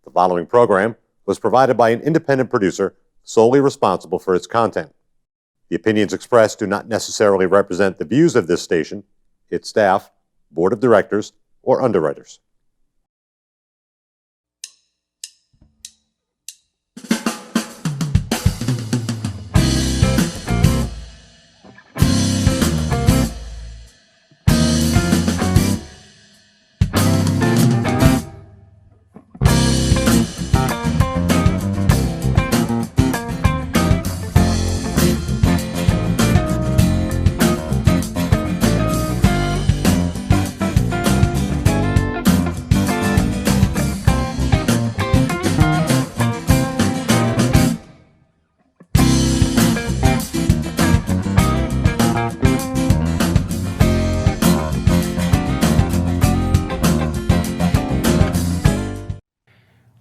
The following program was provided by an independent producer solely responsible for its content. The opinions expressed do not necessarily represent the views of this station, its staff, board of directors, or underwriters.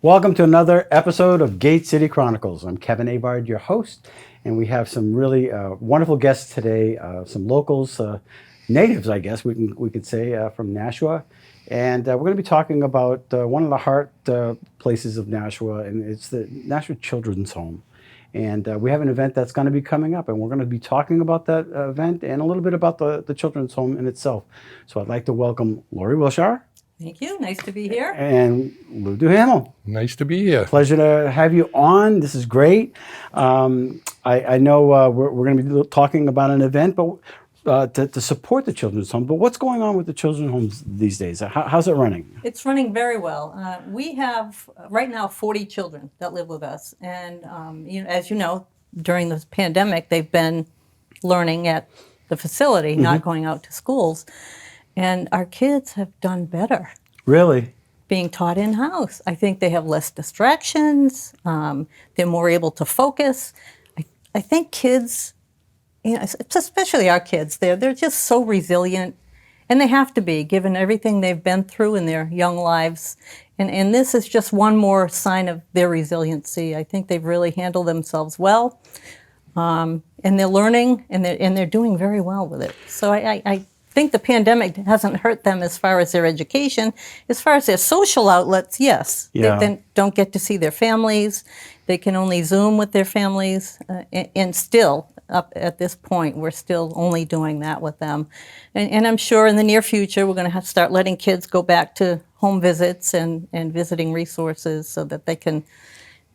Welcome to another episode of Gate City Chronicles. I'm Kevin Avard, your host, and we have some really wonderful guests today, some locals, natives, I guess we could say, from Nashua. And we're going to be talking about one of the heart places of Nashua, and it's the Nashua Children's Home. And we have an event that's going to be coming up, and we're going to be talking about that event and a little bit about the Children's Home in itself. So I'd like to welcome Lori Wilshire. Thank you. Nice to be here. And Lou Duhamel. Nice to be here. Pleasure to have you on. This is great. I know we're going to be talking about an event, but to support the Children's Home. But what's going on with the Children's Homes these days? How's it running? It's running very well. We have right now 40 children that live with us, and as you know, during this pandemic, they've been learning at the facility, not going out to schools. And our kids have done better. Really? Being taught in-house. I think they have less distractions. They're more able to focus. I think kids, especially our kids, they're just so resilient. And they have to be, given everything they've been through in their young lives. And this is just one more sign of their resiliency. I think they've really handled themselves well. And they're learning, and they're doing very well with it. So I think the pandemic hasn't hurt them as far as their education. As far as their social outlets, yes. Yeah. They don't get to see their families. They can only Zoom with their families. And still, up at this point, we're still only doing that with them. And I'm sure in the near future, we're going to have to start letting kids go back to home visits and visiting resources so that they can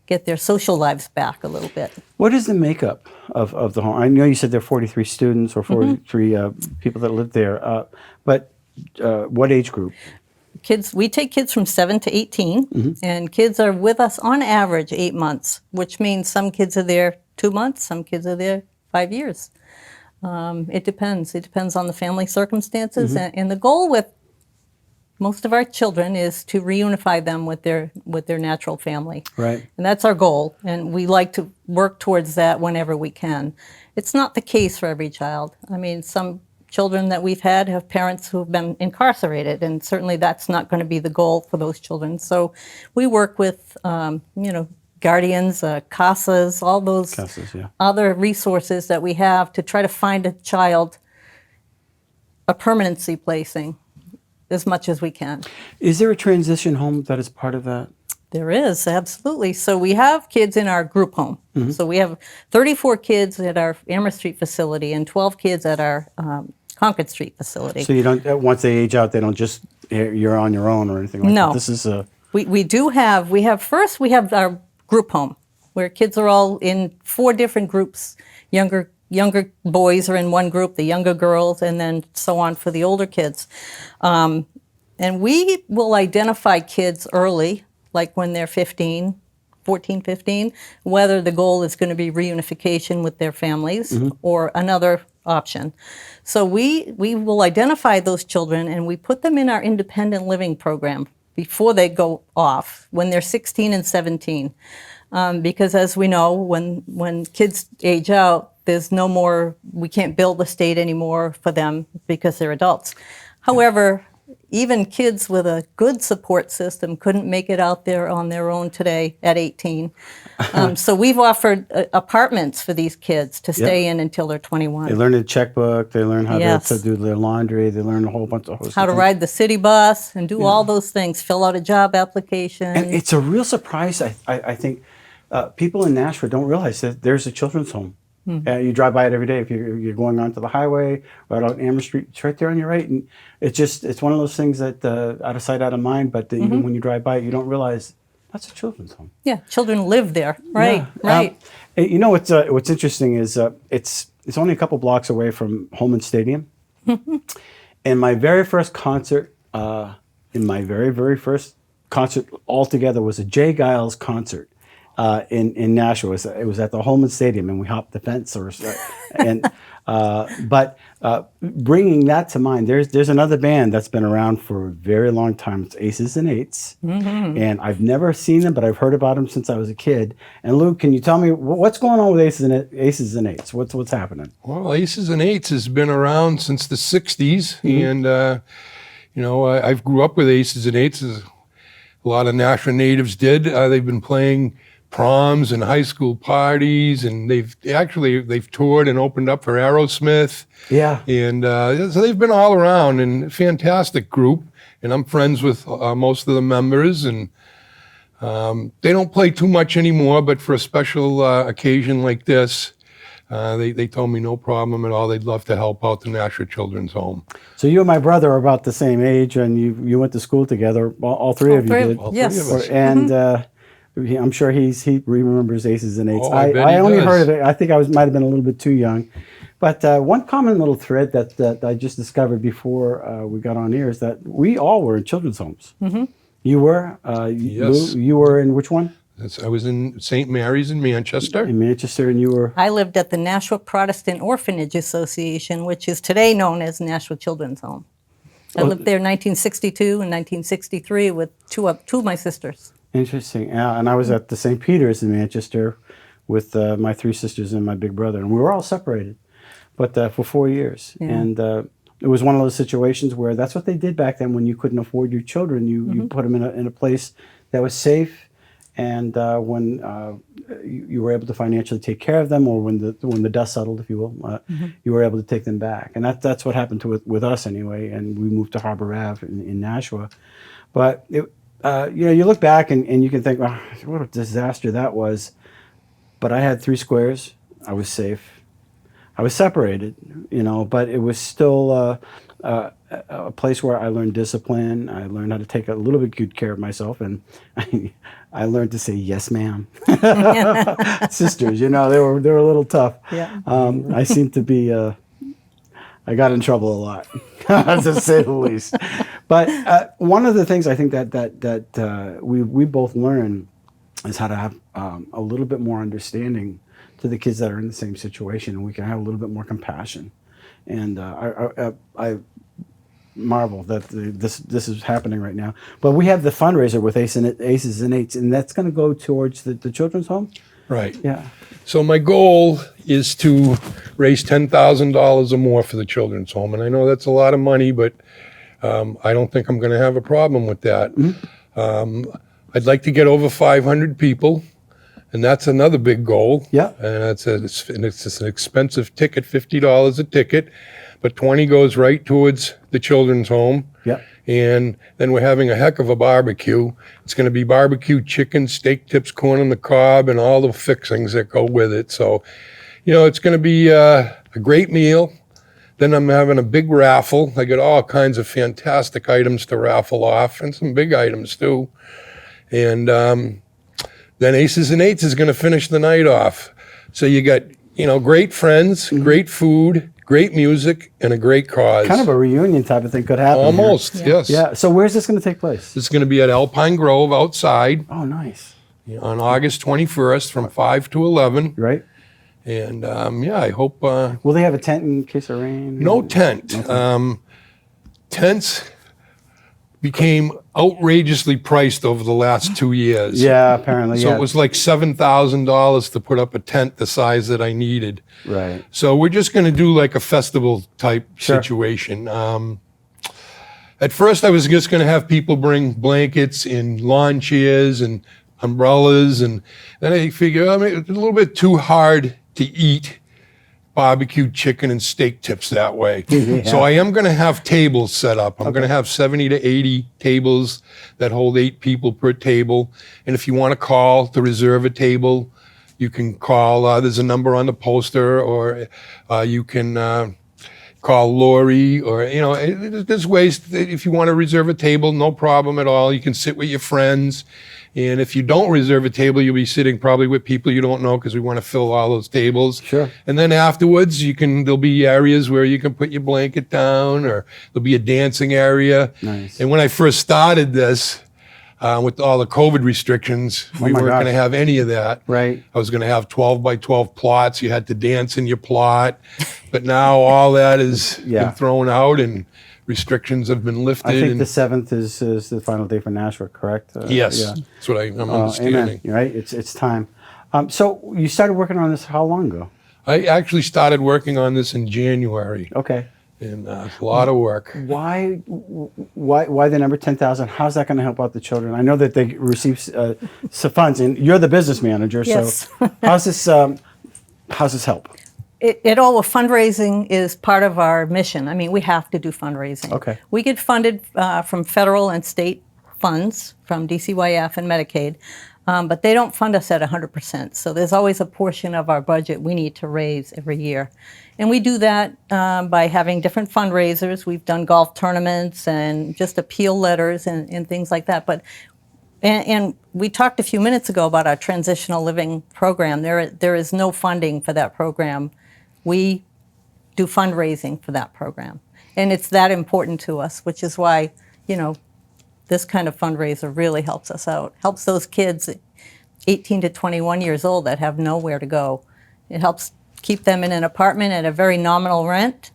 get their social lives back a little bit. What is the makeup of the home? I know you said there are 43 students or 43 people that live there, but what age group? Kids, we take kids from 7 to 18, and kids are with us on average 8 months, which means some kids are there 2 months, some kids are there 5 years. It depends. It depends on the family circumstances, and the goal with most of our children is to reunify them with their natural family. Right. And that's our goal, and we like to work towards that whenever we can. It's not the case for every child. I mean, some children that we've had have parents who have been incarcerated, and certainly that's not going to be the goal for those children. So we work with, guardians, CASAs, all those other resources that we have to try to find a child a permanency placing as much as we can. Is there a transition home that is part of that? There is, absolutely. So we have kids in our group home. So we have 34 kids at our Amherst Street facility and 12 kids at our Concord Street facility. So you don't, once they age out, they don't just, you're on your own or anything like that? This is a... We have our group home, where kids are all in 4 different groups. Younger boys are in one group, the younger girls, and then so on for the older kids. And we will identify kids early, like when they're 14, 15, whether the goal is going to be reunification with their families or another option. So we will identify those children, and we put them in our independent living program before they go off, when they're 16 and 17. Because as we know, when kids age out, there's no more, we can't build a state anymore for them because they're adults. However, even kids with a good support system couldn't make it out there on their own today at 18. So we've offered apartments for these kids to stay in until they're 21. They learn a checkbook. They learn how to do their laundry. They learn a whole bunch of how to ride the city bus and do all those things, fill out a job application. And it's a real surprise, I think. People in Nashua don't realize that there's a children's home. You drive by it every day. If you're going onto the highway, right out Amherst Street, it's right there on your right. And it's one of those things that out of sight, out of mind, but even when you drive by it, you don't realize that's a children's home. Yeah, children live there. Right, right. You know, what's interesting is it's only a couple blocks away from Holman Stadium. And my very first concert, very first concert altogether was a Jay Giles concert. In Nashua, it was at the Holman Stadium, and we hopped the fence, but bringing that to mind, there's another band that's been around for a very long time. It's Aces and Eights, and I've never seen them, but I've heard about them since I was a kid. And Luke, can you tell me what's going on with Aces and Eights? What's happening? Well, Aces and Eights has been around since the '60s, and I grew up with Aces and Eights, as a lot of Nashua natives did. They've been playing proms and high school parties, and they've toured and opened up for Aerosmith. Yeah. And so they've been all around, and a fantastic group. And I'm friends with most of the members, and they don't play too much anymore, but for a special occasion like this, they told me no problem at all. They'd love to help out the Nashua Children's Home. So you and my brother are about the same age, and you went to school together. All three of you did. All three of us. And I'm sure he remembers Aces and Eights. Oh, I bet I he only does. heard of it. I think I might have been a little bit too young. But one common little thread that I just discovered before we got on here is that we all were in children's homes. You were? Yes. Lou, you were in which one? I was in St. Mary's in Manchester. In Manchester, and you were? I lived at the Nashua Protestant Orphanage Association, which is today known as Nashua Children's Home. I lived there in 1962 and 1963 with two of my sisters. Interesting. And I was at the St. Peter's in Manchester with my three sisters and my big brother, and we were all separated, but for 4 years. Yeah. And it was one of those situations where that's what they did back then. When you couldn't afford your children, you put them in a place that was safe, and when you were able to financially take care of them, or when the dust settled, if you will, you were able to take them back. And that's what happened with us anyway. And we moved to Harbor Ave in Nashua, but you look back and you can think, oh, what a disaster that was. But I had 3 squares. I was safe. I was separated, but it was still a place where I learned discipline. I learned how to take a little bit good care of myself, and I learned to say yes, ma'am. Sisters, they were a little tough. Yeah. I seemed to be. I got in trouble a lot, to say the least. But one of the things I think that we both learn is how to have a little bit more understanding to the kids that are in the same situation, and we can have a little bit more compassion. And I marvel that this is happening right now. But we have the fundraiser with Aces and Eights, and that's going to go towards the children's home. Right. Yeah. So my goal is to raise $10,000 or more for the Children's Home. And I know that's a lot of money, but I don't think I'm going to have a problem with that. I'd like to get over 500 people, and that's another big goal. Yeah. And it's an expensive ticket, $50 a ticket, but 20 goes right towards the Children's Home. Yeah. And then we're having a heck of a barbecue. It's going to be barbecue chicken, steak tips, corn on the cob, and all the fixings that go with it. So, it's going to be a great meal. Then I'm having a big raffle. I got all kinds of fantastic items to raffle off, and some big items too. And then Aces and Eights is going to finish the night off. So you got, great friends, great food, great music, and a great cause. Kind of a reunion type of thing could happen. Almost, here. yes. Yeah. So where's this going to take place? It's going to be at Alpine Grove outside. Oh, nice. On August 21st from 5 to 11. Right. And I hope. Will they have a tent in case of rain? No tent. Tents became outrageously priced over the last 2 years. Yeah, apparently. So it was like $7,000 to put up a tent the size that I needed. Right. So we're just going to do like a festival type situation. At first, I was just going to have people bring blankets and lawn chairs and umbrellas, and then I figured, I mean, it's a little bit too hard to eat barbecued chicken and steak tips that way. Yeah. So I am going to have tables set up. I'm going to have 70 to 80 tables that hold 8 people per table. And if you want to call to reserve a table, you can call. There's a number on the poster, or you can call Lori, or, you know, there's ways that if you want to reserve a table, no problem at all. You can sit with your friends. And if you don't reserve a table, you'll be sitting probably with people you don't know, because we want to fill all those tables. Sure. And then afterwards, there'll be areas where you can put your blanket down, or there'll be a dancing area. Nice. And when I first started this, with all the COVID restrictions, we my weren't gosh. going to have any of that. Right. I was going to have 12 by 12 plots. You had to dance in your plot. But now all that is Yeah. been thrown out, and restrictions have been lifted. I think and the 7th is the final day for Nashua, correct? yes, Yeah. that's what I'm Amen. understanding. You're right. It's time. So you started working on this how long ago? I actually started working on this in January, Okay. and a lot of work. Why the number 10,000? How's that going to help out the children? I know that they receive some funds, and you're the business manager. Yes. So how's this help? It all, fundraising is part of our mission. I mean, we have to do fundraising. Okay. We get funded from federal and state funds, from DCYF and Medicaid, but they don't fund us at 100%. So there's always a portion of our budget we need to raise every year. And we do that by having different fundraisers. We've done golf tournaments and just appeal letters and things like that. And we talked a few minutes ago about our transitional living program. There is no funding for that program. We do fundraising for that program. And it's that important to us, which is why, you know, this kind of fundraiser really helps us out. Helps those kids 18 to 21 years old that have nowhere to go. It helps keep them in an apartment at a very nominal rent.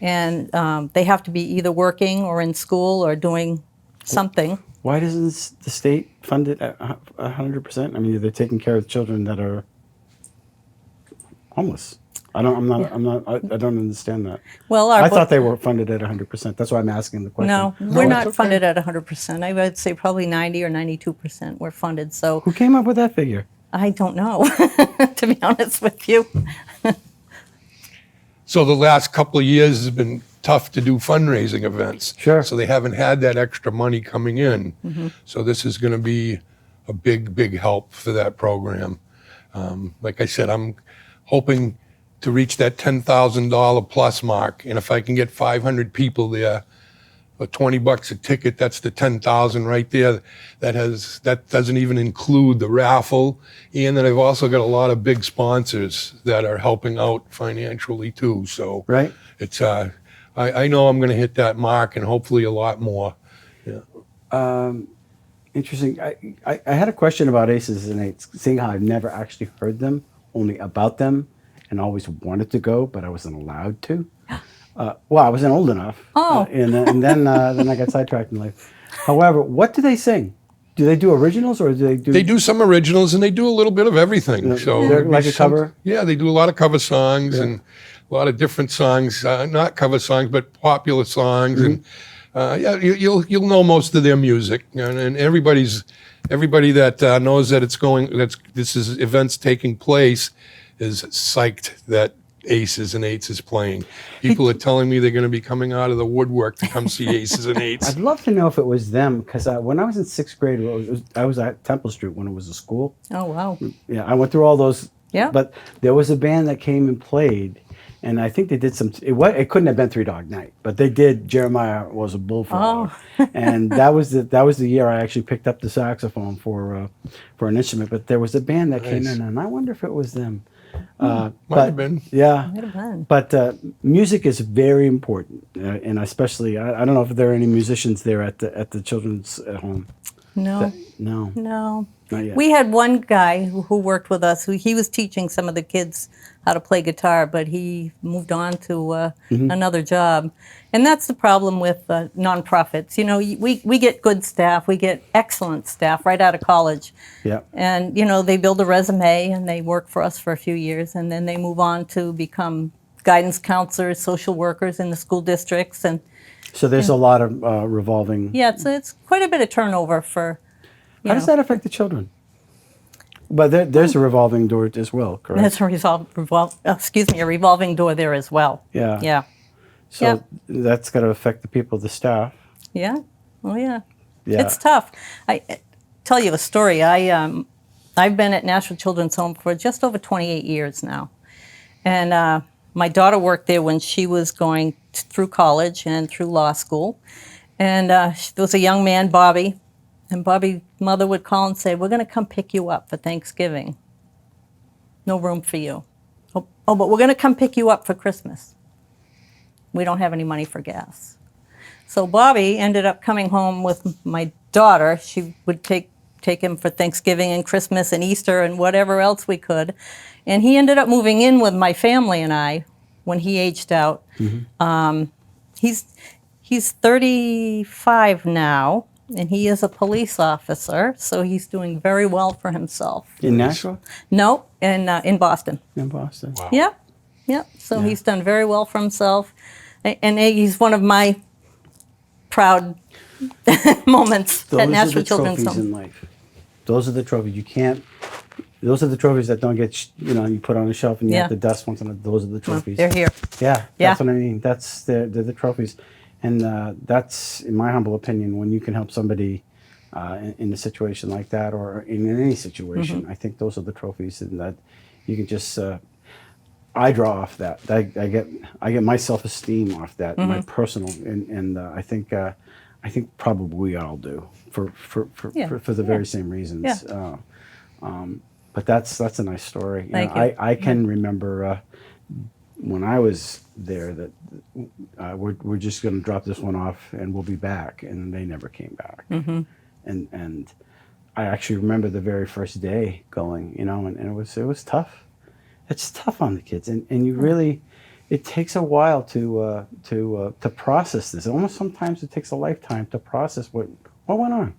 And they have to be either working or in school or doing something. Why doesn't the state fund it at 100%? I mean, they're taking care of children that are homeless. I don't understand that. Well, I thought they were funded at 100%. That's why I'm asking the question. No, we're it's not okay. funded at 100%. I would say probably 90 or 92% we're funded. So Who came up with that figure? I don't know, to be honest with you. So the last couple of years has been tough to do fundraising events. Sure. So they haven't had that extra money coming in. So this is going to be a big help for that program. Like I said, I'm hoping to reach that $10,000 plus mark. And if I can get 500 people there, for $20 a ticket, that's the 10,000 right there. That doesn't even include the raffle. And then I've also got a lot of big sponsors that are helping out financially too. So Right. it's I know I'm going to hit that mark, and hopefully a lot more. Yeah. Interesting. I had a question about aces and eights, seeing how I've never actually heard them, only about them, and always wanted to go, but I wasn't allowed to. Well, I wasn't old enough. Oh. And then I got sidetracked in life. However, what do they sing? Do they do originals, or do they do? They do some originals, and they do a little bit of everything. So They're there'd be like a some- cover? Yeah, they do a lot of cover songs and a lot of different songs. Not cover songs, but popular songs. And yeah, you'll know most of their music. And everybody that knows that this is events taking place is psyched that Aces and Eights is playing. People are telling me they're going to be coming out of the woodwork to come see Aces and Eights. I'd love to know if it was them, because when I was in 6th grade, I was at Temple Street when it was a school. Oh, wow. Yeah, I went through all those. Yeah. But there was a band that came and played, and I think they did some. It couldn't have been Three Dog Night, but they did. Jeremiah Was a Bullfrog, and that was the year I actually picked up the saxophone for an instrument. But there was a band that came Nice. in, and I wonder if it was them. Might have been. Yeah. Might have been. But music is very important, and especially I don't know if there are any musicians there at the children's home. No, No, no. not yet. We had one guy who worked with us. He was teaching some of the kids how to play guitar, but he moved on to another job. And that's the problem with nonprofits. You know, we get good staff. We get excellent staff right out of college. Yeah. And, you know, they build a resume and they work for us for a few years, and then they move on to become guidance counselors, social workers in the school districts. And So there's a lot of revolving. Yeah, it's quite a bit of turnover for. How does that affect the children? But there's a revolving door as well, correct? There's a revolving door there as well. Yeah. Yeah. So Yep. that's got to affect the people, the staff. Yeah. Oh yeah. Yeah. It's tough. I tell you a story. I've been at Nashville Children's Home for just over 28 years now, and my daughter worked there when she was going through college and through law school, and there was a young man, Bobby, and Bobby's mother would call and say, "We're going to come pick you up for Thanksgiving. No room for you. Oh, but we're going to come pick you up for Christmas. We don't have any money for gas." So Bobby ended up coming home with my daughter. She would take him for Thanksgiving and Christmas and Easter and whatever else we could. And he ended up moving in with my family and I when he aged out. He's 35 now, and he is a police officer, so he's doing very well for himself. In Nashua? No, in Boston. In Boston. Wow. Yeah. So he's done very well for himself. And he's one of my proud moments at Nashville Children's Those are the trophies in Home. life. Those are the trophies. You can't. Those are the trophies that don't get, you put on a shelf and you have Yeah. to dust once. Those are the trophies. They're here. Yeah, Yeah. that's what I mean. They're the trophies, and that's, in my humble opinion, when you can help somebody in a situation like that, or in any situation. Mm-hmm. I think those are the trophies, and that you can just. I draw off that. I get my self-esteem off that, Mm-hmm. my personal, and I think probably we all do for Yeah. the very same reasons. Yeah. But that's a nice story. Thank you. I can remember when I was there that we're just going to drop this one off and we'll be back, and they never came back. Mm-hmm. And I actually remember the very first day going, and it was tough. It's tough on the kids, and you really, it takes a while to process this. Almost sometimes it takes a lifetime to process what went on.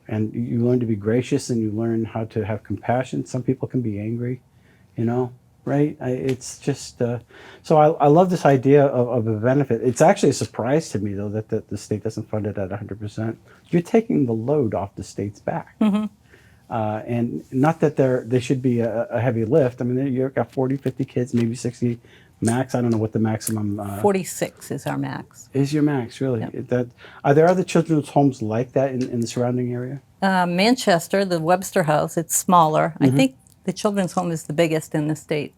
And you learn to be gracious, and you learn how to have compassion. Some people can be angry, right? It's just, so I love this idea of a benefit. It's actually a surprise to me, though, that the state doesn't fund it at 100%. You're taking the load off the state's back. Mm-hmm. And not that they should be a heavy lift. I mean, you've got 40, 50 kids, maybe 60 max. I don't know what the maximum 46 is our max. is. Your max, really. Yep. Are there other children's homes like that in the surrounding area? Manchester, the Webster House, it's smaller. Mm-hmm. I think the Children's Home is the biggest in the state.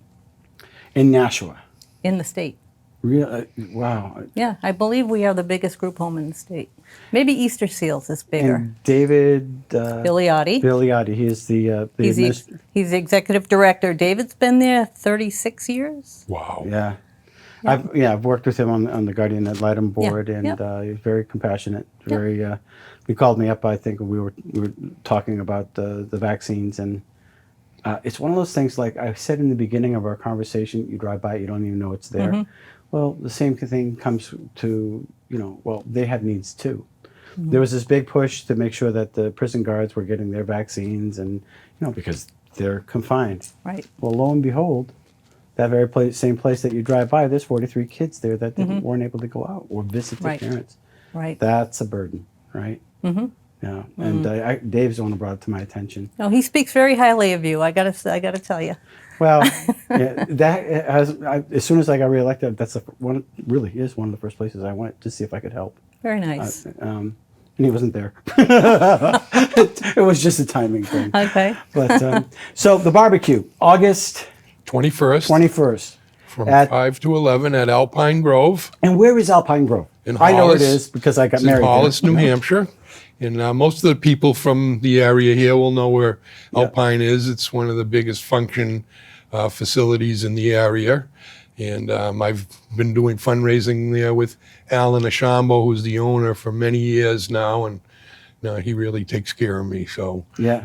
In Nashua. In the state. Real, wow. Yeah, I believe we are the biggest group home in the state. Maybe Easter Seals is bigger. And David Biliotti. he is the He's the executive director. David's been there 36 years. Wow. yeah. I've worked with him on the Guardian Ad Litem board, and he's very compassionate. Very. He called me up. I think we were talking about the vaccines, and it's one of those things. Like I said in the beginning of our conversation, you drive by it, you don't even know it's there. Mm-hmm. Well, the same thing comes to they have needs too. There was this big push to make sure that the prison guards were getting their vaccines, and because they're confined. Right. Well, lo and behold, that very same place that you drive by, there's 43 kids there that weren't able to go out or visit their Right. parents. Right. That's a burden, right? Mm-hmm. Yeah, and Dave's the one who brought it to my attention. No, he speaks very highly of you. I gotta tell you. Well, as soon as I got reelected, that's really is one of the first places I went to see if I could help. Very nice. And he wasn't there. It was just a timing thing. Okay. But so the barbecue, August 21st 21st. from at- 5 to 11 at Alpine Grove And where is Alpine Grove? in I know it Hollis. is because I got It's in married Hollis, there. New Hampshire. And most of the people from the area here will know where Alpine is. It's one of the biggest function facilities in the area. And I've been doing fundraising there with Alan Ashambo, who's the owner, for many years now. And he really takes care of me. So Yeah.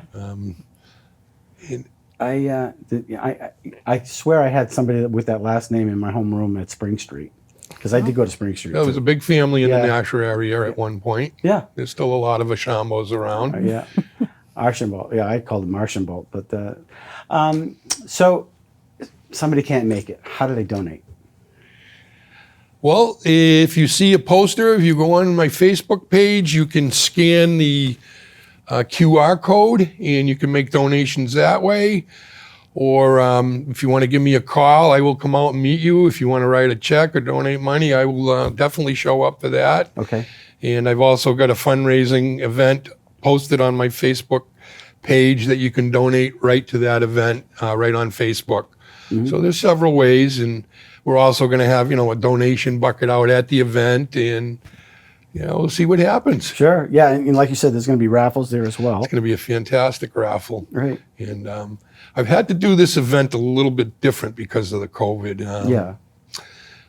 and- I swear I had somebody with that last name in my homeroom at Spring Street because I did go to Spring Street. there was too. a big family in Yeah. the Nashua area at one point. Yeah. There's still a lot of Ashambos around. Yeah. Archambault. Yeah, I called him Archambault. But so somebody can't make it. How do they donate? Well, if you see a poster, if you go on my Facebook page, you can scan the QR code and you can make donations that way. Or if you want to give me a call, I will come out and meet you. If you want to write a check or donate money, I will definitely show up for that. Okay. And I've also got a fundraising event posted on my Facebook page that you can donate right to that event right on Facebook. So there's several ways, and we're also going to have, a donation bucket out at the event, and we'll see what happens. Sure. Yeah. And like you said, there's going to be raffles there as well. It's going to be a fantastic raffle. Right. And I've had to do this event a little bit different because of the COVID. Yeah.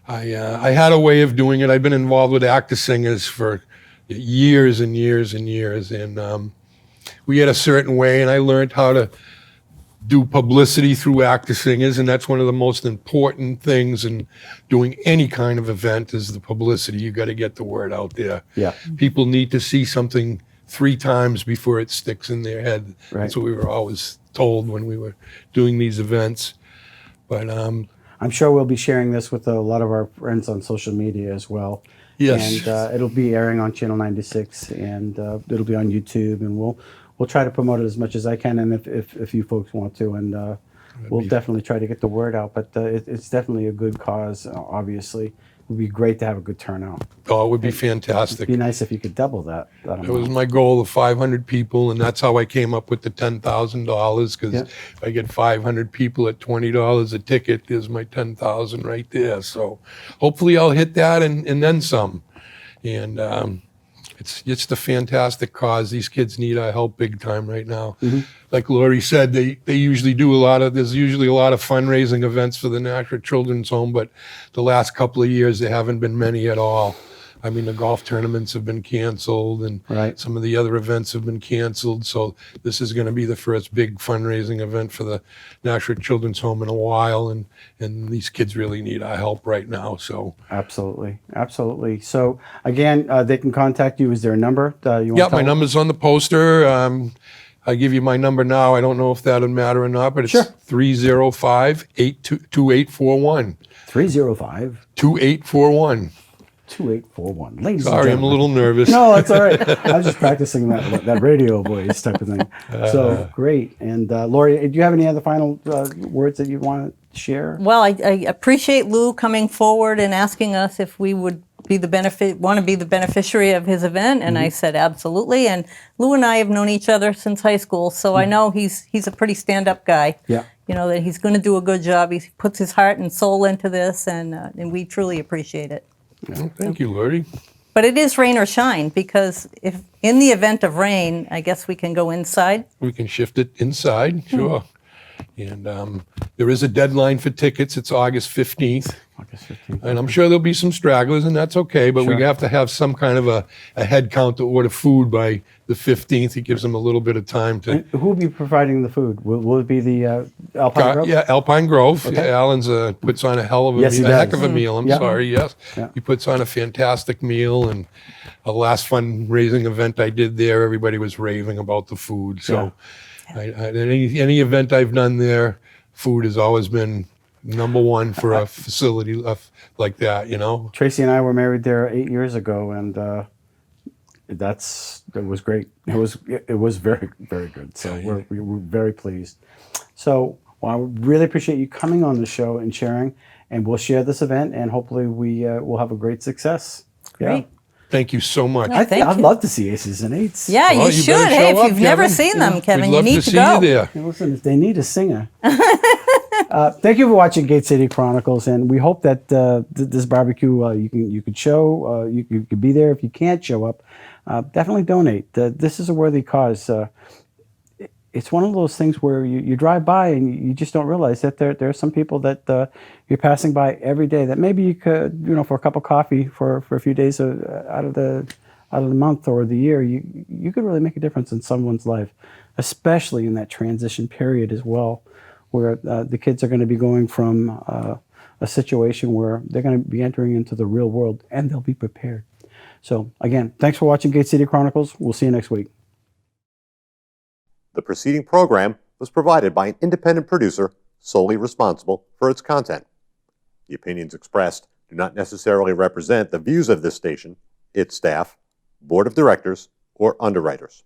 I had a way of doing it. I've been involved with actor singers for years and years and years, and we had a certain way, and I learned how to do publicity through actor singers, and that's one of the most important things in doing any kind of event is the publicity. You got to get the word out there. Yeah. People need to see something 3 times before it sticks in their head. Right. That's what we were always told when we were doing these events. But I'm sure we'll be sharing this with a lot of our friends on social media as well. yes, And it'll be airing on Channel 96, and it'll be on YouTube, and we'll try to promote it as much as I can, and if you folks want to, and we'll definitely try to get the word out. But it's definitely a good cause. Obviously, it would be great to have a good turnout. oh, it would be fantastic. It'd be nice if you could double that. It was my goal of 500 people, and that's how I came up with the $10,000, because Yeah. if I get 500 people at $20 a ticket, there's my 10,000 right there. So hopefully I'll hit that and then some. And it's just a fantastic cause. These kids need our help big time right now. Like Lori said, they usually do there's usually a lot of fundraising events for the Nashua Children's Home, but the last couple of years there haven't been many at all. I mean, the golf tournaments have been canceled, and Right. some of the other events have been canceled. So this is going to be the first big fundraising event for the Nashua Children's Home in a while, and these kids really need our help right now. So Absolutely, absolutely. So again, they can contact you. Is there a number you want yeah, to tell my them? number's on the poster. I give you my number now. I don't know if that would matter or not, but it's Sure. 305-2841. 305 2841. 2841. Ladies and Sorry, I'm a gentlemen. little nervous. No, that's all right. I was just practicing that radio voice type of thing. So great. And Lori, do you have any other final words that you want to share? Well, I appreciate Lou coming forward and asking us if we would want to be the beneficiary of his event, and I said absolutely. And Lou and I have known each other since high school, so I know he's a pretty stand-up guy. Yeah. That he's going to do a good job. He puts his heart and soul into this, and we truly appreciate it. Well, thank you, Lori. But it is rain or shine, because if in the event of rain, I guess we can go inside. We can shift it inside, sure. And there is a deadline for tickets. It's August 15th. August 15th. And I'm sure there'll be some stragglers, and that's okay, but we Sure. have to have some kind of a head count to order food by the 15th. It gives them a little bit of time to... Who will be providing the food? Will it be the Alpine Grove? Yeah, Alpine Grove. Okay. Alan's puts on a hell of a Yes, he meal, a heck does. of a meal. I'm Yeah. sorry, yes. Yeah. He puts on a fantastic meal, and the last fundraising event I did there, everybody was raving about the food. So any event I've done there, food has always been number one for a facility like that, Tracy and I were married there 8 years ago, and it was great. It was very, very good. So we were very pleased. So I really appreciate you coming on the show and sharing, and we'll share this event, and hopefully we will have a great success. Great. Thank you so much. Thank I'd you. love to see Aces and Eights. Yeah, Well, you you should. better Hey, show if up, you've never Kevin. seen them, Kevin, We'd you love need to to see go. you there. Hey, listen, if they need a singer. Thank you for watching Gate City Chronicles, and we hope that this barbecue you could show, you could be there. If you can't show up, definitely donate. This is a worthy cause. It's one of those things where you drive by and you just don't realize that there are some people that you're passing by every day that maybe you could, for a cup of coffee for a few days out of the month or the year, you could really make a difference in someone's life, especially in that transition period as well, where the kids are going to be going from a situation where they're going to be entering into the real world, and they'll be prepared. So again, thanks for watching Gate City Chronicles. We'll see you next week. The preceding program was provided by an independent producer solely responsible for its content. The opinions expressed do not necessarily represent the views of this station, its staff, board of directors, or underwriters.